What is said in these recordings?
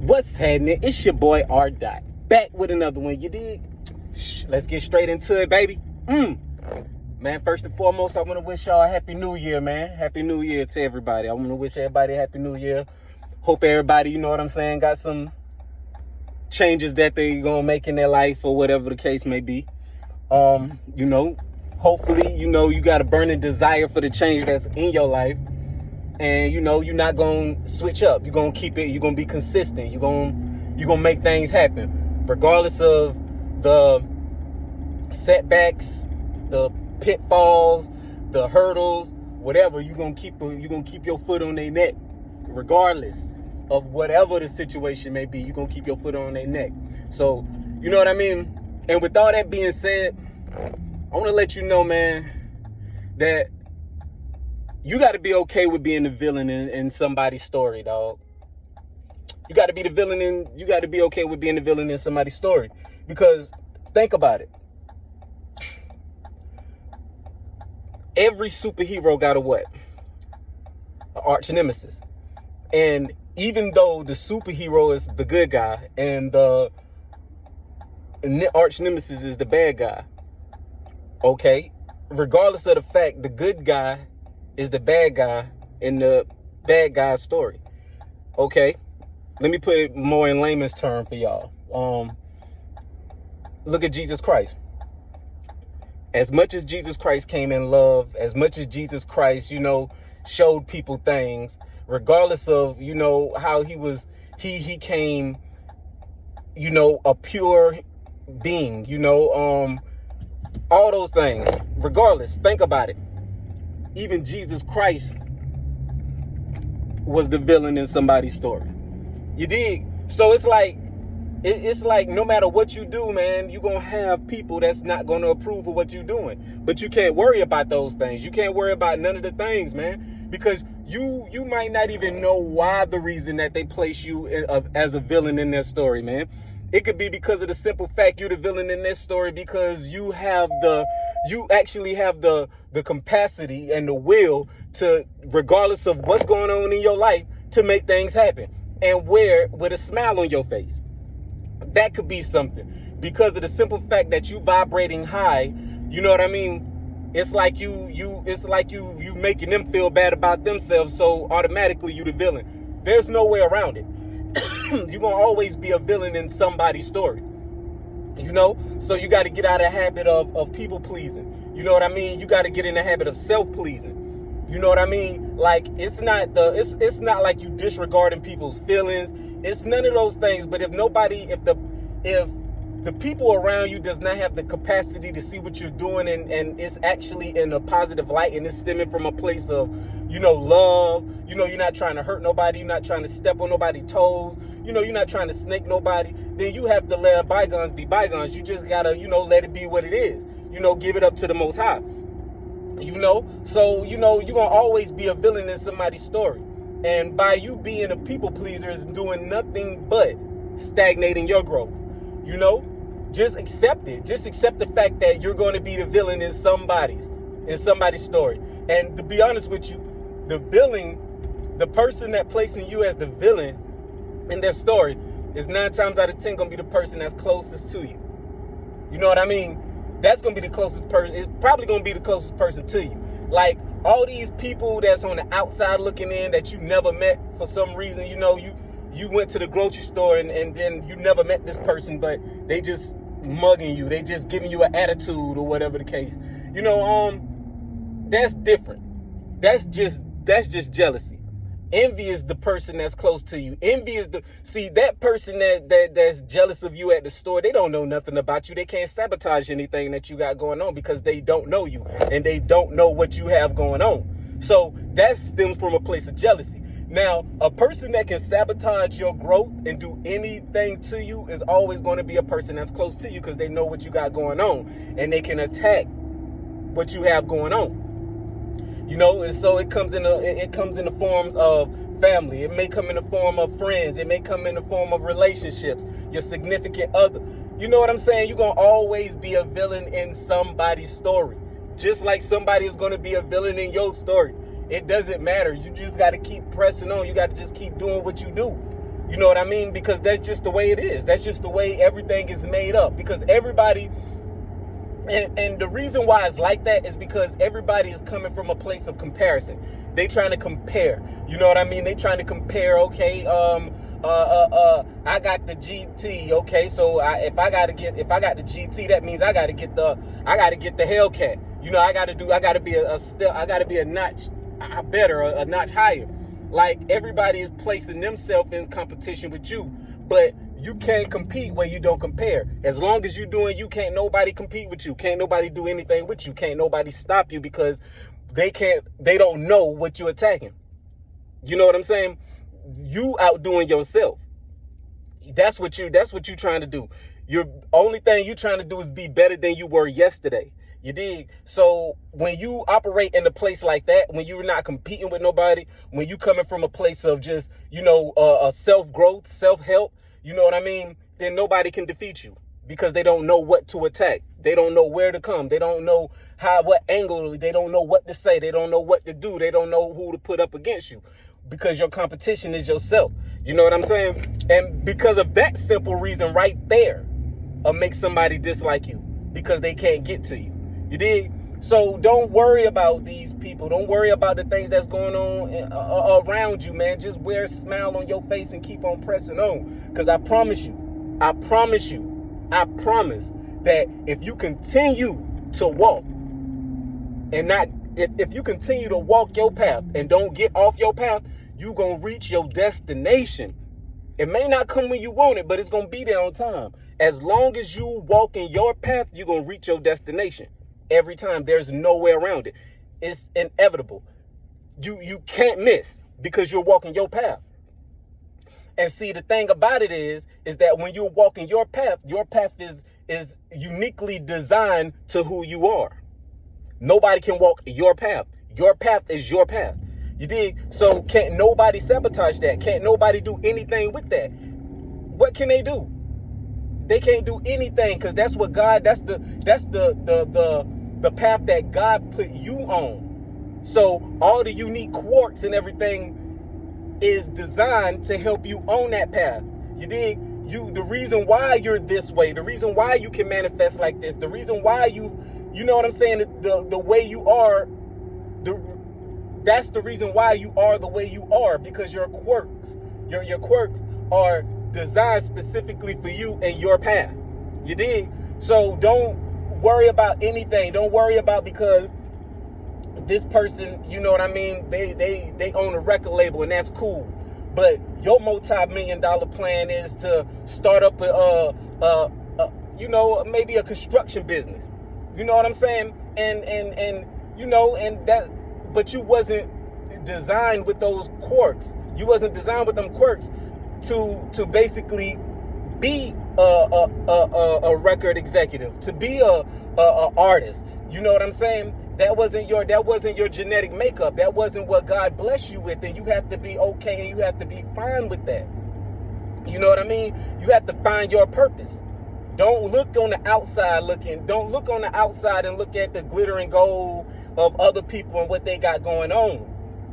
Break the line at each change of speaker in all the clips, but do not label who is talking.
What's happening? It's your boy R. Dot, back with another one. You dig? Let's get straight into it, baby. Man, first and foremost, I want to wish y'all a happy new year, man. Happy new year to everybody. I want to wish everybody a happy new year. Hope everybody, you know what I'm saying, got some changes that they gonna make in their life or whatever the case may be. Hopefully, you got a burning desire for the change that's in your life. And, you're not going to switch up. You're going to keep it. You're going to be consistent. You're going to make things happen. Regardless of the setbacks, the pitfalls, the hurdles, whatever, you're going to keep your foot on their neck. Regardless of whatever the situation may be, you're going to keep your foot on their neck. So, you know what I mean? And with all that being said, I want to let you know, man, that you got to be okay with being the villain in somebody's story, dog. You got to be okay with being the villain in somebody's story. Because think about it. Every superhero got a what? An arch nemesis. And even though the superhero is the good guy and the arch nemesis is the bad guy, okay, regardless of the fact, the good guy is the bad guy in the bad guy's story. Okay, let me put it more in layman's term for y'all. Look at Jesus Christ. As much as Jesus Christ came in love, as much as Jesus Christ, showed people things, regardless of, how he came, a pure being, all those things. Regardless, think about it. Even Jesus Christ was the villain in somebody's story. You dig? So it's like no matter what you do, man, you're going to have people that's not going to approve of what you're doing. But you can't worry about those things. You can't worry about none of the things, man, because you might not even know why the reason that they place you as a villain in their story, man. It could be because of the simple fact you're the villain in this story because you actually have the capacity and the will to, regardless of what's going on in your life, to make things happen and wear with a smile on your face. That could be something because of the simple fact that you vibrating high. You know what I mean? It's like you making them feel bad about themselves. So automatically you the villain. There's no way around it. You're going to always be a villain in somebody's story, so you got to get out of the habit of people pleasing. You know what I mean? You got to get in the habit of self-pleasing. You know what I mean? Like, it's not like you disregarding people's feelings. It's none of those things. But if the people around you does not have the capacity to see what you're doing and it's actually in a positive light and it's stemming from a place of, love, you're not trying to hurt nobody, you're not trying to step on nobody's toes, you're not trying to snake nobody, then you have to let bygones be bygones. You just gotta, let it be what it is. Give it up to the Most High. So, you're gonna always be a villain in somebody's story. And by you being a people pleaser is doing nothing but stagnating your growth. Just accept it. Just accept the fact that you're going to be the villain in somebody's story. And to be honest with you, the person that placing you as the villain in their story is 9 times out of 10 going to be the person that's closest to you. You know what I mean? That's going to be the closest person. It's probably going to be the closest person to you. Like all these people that's on the outside looking in that you never met for some reason, you went to the grocery store and then you never met this person, but they just mugging you. They just giving you an attitude or whatever the case. That's different. That's just jealousy. Envy is the person that's close to you. Envy is that person that's jealous of you at the store. They don't know nothing about you. They can't sabotage anything that you got going on because they don't know you and they don't know what you have going on. So that stems from a place of jealousy. Now, a person that can sabotage your growth and do anything to you is always going to be a person that's close to you because they know what you got going on and they can attack what you have going on. And so it comes in the forms of family. It may come in the form of friends. It may come in the form of relationships, your significant other. You know what I'm saying? You're going to always be a villain in somebody's story. Just like somebody is going to be a villain in your story. It doesn't matter. You just got to keep pressing on. You got to just keep doing what you do. You know what I mean? Because that's just the way it is. That's just the way everything is made up. Because everybody, and the reason why it's like that is because everybody is coming from a place of comparison. They trying to compare. You know what I mean? They trying to compare. Okay, I got the GT. Okay, so if I got the GT, that means I got to get the Hellcat. You know, I got to be a notch better, a notch higher. Like, everybody is placing themselves in competition with you, but you can't compete where you don't compare. As long as you're doing, you can't nobody compete with you. Can't nobody do anything with you. Can't nobody stop you because they don't know what you're attacking. You know what I'm saying? You outdoing yourself. That's what you're trying to do. Your only thing you're trying to do is be better than you were yesterday. You dig? So when you operate in a place like that, when you're not competing with nobody, when you coming from a place of just, self-growth, self-help, you know what I mean? Then nobody can defeat you because they don't know what to attack. They don't know where to come. They don't know what angle. They don't know what to say. They don't know what to do. They don't know who to put up against you because your competition is yourself. You know what I'm saying? And because of that simple reason right there, make somebody dislike you because they can't get to you. You dig? So don't worry about these people. Don't worry about the things that's going on around you, man. Just wear a smile on your face and keep on pressing on. Because I promise that if you continue to walk and if you continue to walk your path and don't get off your path, you're going to reach your destination. It may not come when you want it, but it's going to be there on time. As long as you walk in your path, you're going to reach your destination. Every time. There's no way around it. It's inevitable. You can't miss because you're walking your path. And see, the thing about it is that when you're walking your path is uniquely designed to who you are. Nobody can walk your path. Your path is your path. You dig? So can't nobody sabotage that. Can't nobody do anything with that. What can they do? They can't do anything because that's what God, that's the path that God put you on. So all the unique quartz and everything is designed to help you on that path. You dig? The reason why you're this way, the reason why you can manifest like this, the reason why you know what I'm saying, the way you are, that's the reason why you are the way you are, because your quirks are designed specifically for you and your path. You dig? So don't worry about anything. Don't worry about because this person, you know what I mean, they own a record label and that's cool. But your multi-million-dollar plan is to start up maybe a construction business. You know what I'm saying? But you wasn't designed with those quirks. You wasn't designed with them quirks to basically be a record executive, to be a artist. You know what I'm saying? That wasn't your genetic makeup. That wasn't what God blessed you with, and you have to be okay and you have to be fine with that. You know what I mean? You have to find your purpose. Don't look on the outside looking. Don't look on the outside and look at the glittering gold of other people and what they got going on.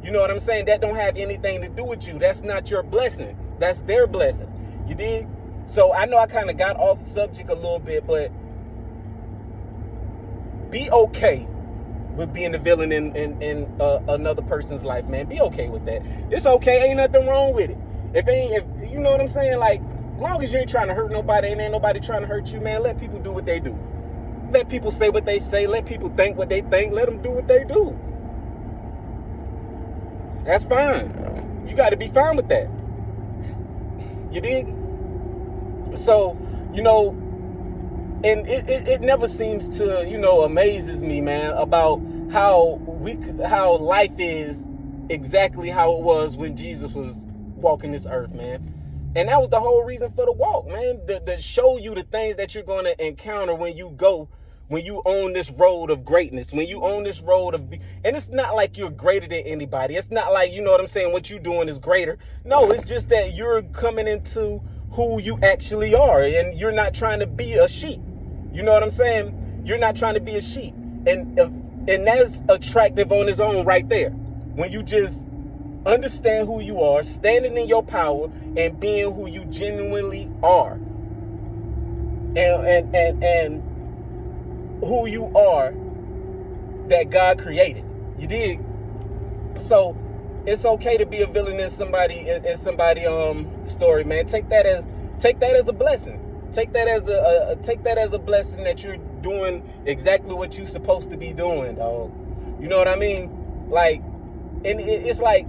You know what I'm saying? That don't have anything to do with you. That's not your blessing. That's their blessing. You dig? So I know I kind of got off subject a little bit, but be okay with being the villain in another person's life, man. Be okay with that. It's okay. Ain't nothing wrong with it. If you know what I'm saying, like, as long as you ain't trying to hurt nobody and ain't nobody trying to hurt you, man, let people do what they do. Let people say what they say. Let people think what they think. Let them do what they do. That's fine. You got to be fine with that. You dig? So, and it never seems to, amazes me, man, about how life is exactly how it was when Jesus was walking this earth, man. And that was the whole reason for the walk, man, to show you the things that you're going to encounter when you own this road of greatness, when you own this road of, and it's not like you're greater than anybody. It's not like, you know what I'm saying, what you're doing is greater. No, it's just that you're coming into who you actually are, and you're not trying to be a sheep. You know what I'm saying? You're not trying to be a sheep. And that's attractive on its own right there. When you just Understand who you are, standing in your power, and being who you genuinely are. And who you are that God created. You dig? So it's okay to be a villain in somebody story, man. Take that as a blessing. Take that as a blessing that you're doing exactly what you're supposed to be doing, dog. You know what I mean? Like, and it's like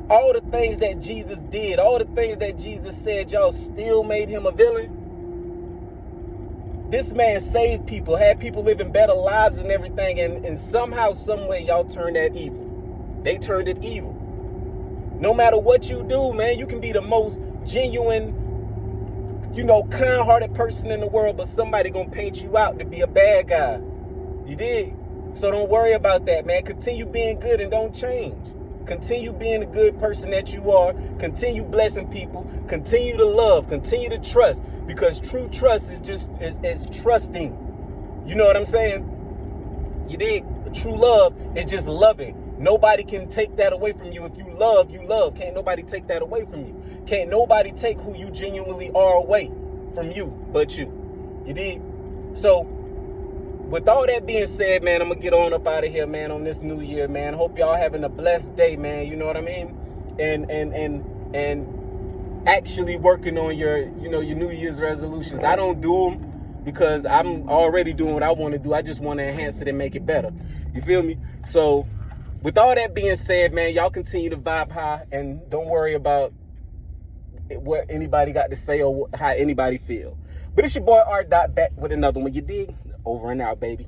all the things that Jesus did, all the things that Jesus said, y'all still made him a villain. This man saved people, had people living better lives and everything, and somehow, some way, y'all turned that evil. They turned it evil. No matter what you do, man, you can be the most genuine, kind-hearted person in the world, but somebody gonna paint you out to be a bad guy. You dig? So don't worry about that, man. Continue being good and don't change. Continue being the good person that you are. Continue blessing people. Continue to love. Continue to trust. Because true trust is trusting. You know what I'm saying? You dig? True love is just loving. Nobody can take that away from you. If you love, you love. Can't nobody take that away from you. Can't nobody take who you genuinely are away from you but you. You dig? So, with all that being said, man, I'm going to get on up out of here, man, on this new year, man. Hope y'all having a blessed day, man. You know what I mean? And actually working on your New Year's resolutions. I don't do them because I'm already doing what I want to do. I just want to enhance it and make it better. You feel me? So, with all that being said, man, y'all continue to vibe high and don't worry about what anybody got to say or how anybody feel. But it's your boy Art. Back with another one. You dig? Over and out, baby.